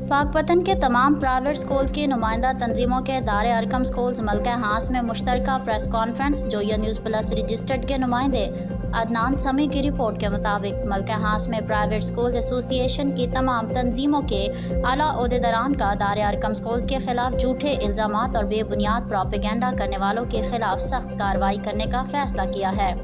पाक पतन के तमाम प्राइवेट स्कूल्स की नुमाइंदा तंजीमों के दारे अरकम स्कूल्स मलका हांस में मुश्तरका press conference. Zoya news plus registered के नुमाइंदे अदनान समी की रिपोर्ट के मुताबिक मलका हांस में प्राइवेट स्कूल्स एसोसिएशन की तमाम तंजीमों के आला ओहदेदारान का दारे अरकम स्कूल्स के खिलाफ झूठे इल्ज़ामात और बेबुनियाद प्रोपेगेंडा करने वालों के खिलाफ सख्त कार्रवाई करने का फैसला किया है।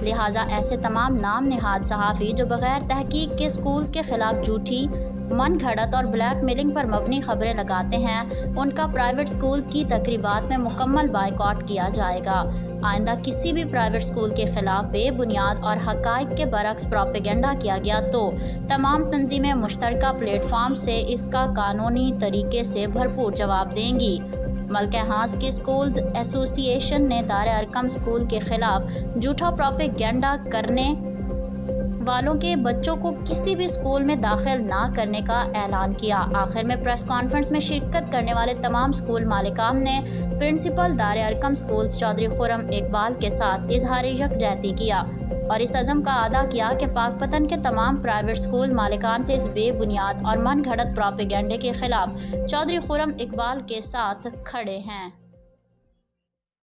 लिहाजा ऐसे तमाम नाम निहाद सहाफ़ी जो बगैर तहकीक के स्कूल्स के खिलाफ झूठी, मन घड़त और ब्लैक मेलिंग पर मबनी खबरें लगाते हैं, उनका प्राइवेट स्कूल्स की तकरीबात में मुकम्मल बाइकआउट किया जाएगा। आइंदा किसी भी प्राइवेट स्कूल के खिलाफ बेबुनियाद और हक़ाइक़ के बरक्स प्रोपेगेंडा किया गया तो तमाम तंजीमें मुश्तरका प्लेटफॉर्म से इसका कानूनी तरीके से भरपूर जवाब देंगी। मलका हांस की स्कूल्स एसोसिएशन ने दारे अरकम स्कूल के खिलाफ झूठा प्रोपेगेंडा करने वालों के बच्चों को किसी भी स्कूल में दाखिल ना करने का ऐलान किया। आखिर में प्रेस कॉन्फ्रेंस में शिरकत करने वाले तमाम स्कूल मालिकान ने प्रिंसिपल दारे अरकम स्कूल्स चौधरी खुर्रम इकबाल के साथ इजहार यकजहती किया और इस अज़म का अदा किया कि पाक पतन के तमाम प्राइवेट स्कूल मालिकान से इस बेबुनियाद और मन घड़त प्रोपेगेंडे के खिलाफ चौधरी खुर्रम इकबाल के साथ खड़े हैं।